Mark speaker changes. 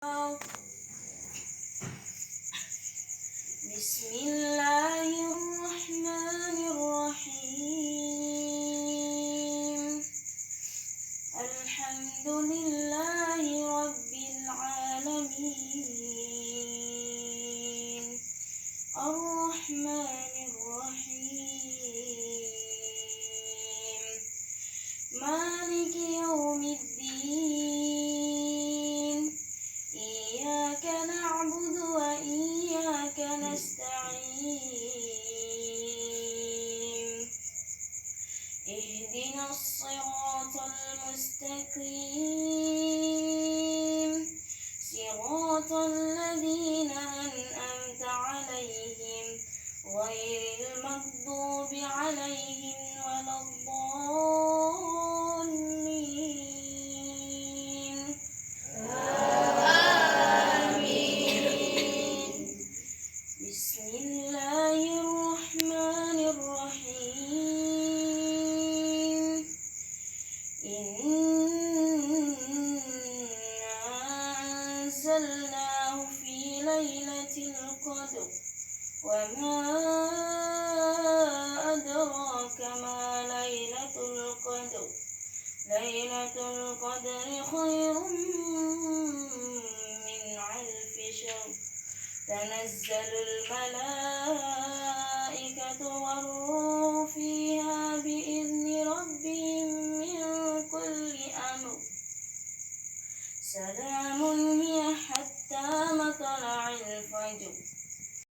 Speaker 1: بسم الله الرحمن الرحيم. الحمد لله رب العالمين، الرحمن الرحيم، مالك يوم الدين. إياك نعبد وإياك نستعين. اهدنا الصراط المستقيم، صراط الذين أنعمت عليهم غير المغضوب عليهم ولا الضالين. بسم الله الرحمن الرحيم. إنا أنزلناه في ليلة القدر، وما أدراك ما ليلة القدر. ليلة القدر خير من 1000 شهر. تنزل الملائكة والروح